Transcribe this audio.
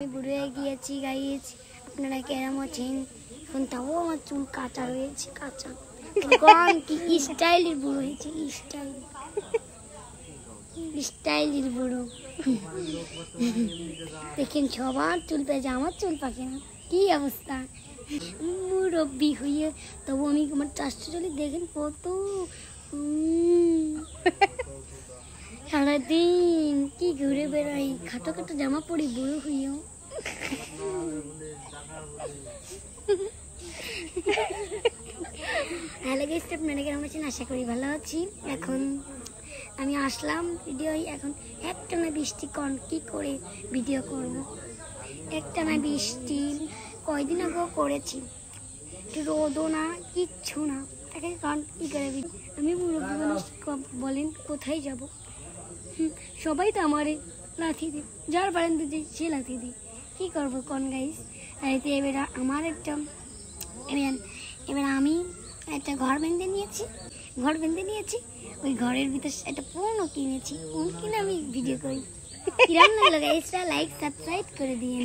বুড়ো হয়ে গিয়েছি গাইস, আপনারা কেমন আছেন? এখন তাও আমার চুল কাঁচা রয়েছে, কাঁচা কোন কি স্টাইলের বুড়ো হয়েছে, স্টাইলের বুড়ো। দেখেন সবার চুল পেয়েছে, আমার চুল পাকে না, কি অবস্থা। মুরব্বি হয়ে তবু আমি আমার চাষটা চলি দেখেন কত সারাদিন কি ঘুরে বেড়াই, খাটো খাটো জামা পরি বুড়ো হইও। হ্যালো গাইস, আপনারা কেমন আছেন? আশা করি ভালো আছি। এখন আমি আসলাম ভিডিও, এখন একটানা বৃষ্টি কন কি করে ভিডিও করব। একটানা বৃষ্টি কয়দিন আগেও করেছি, রোদও না কিচ্ছু না, তাকে কন কি করে আমি মুরব্বী মানুষ, বলেন কোথায় যাব? সবাই তো আমারে লাথি দিই, যার বারান্দা দিই সে লাথি দিই, কী করবো কন গাইস। এবার আমার একটা এবার আমি একটা ঘর বেঁধে নিয়েছি, ওই ঘরের ভিতর একটা ফোনও কিনেছি, ফোন কিনে আমি ভিডিও করি। কিরম লাগলো গাইসরা, লাইক সাবস্ক্রাইব করে দিয়ে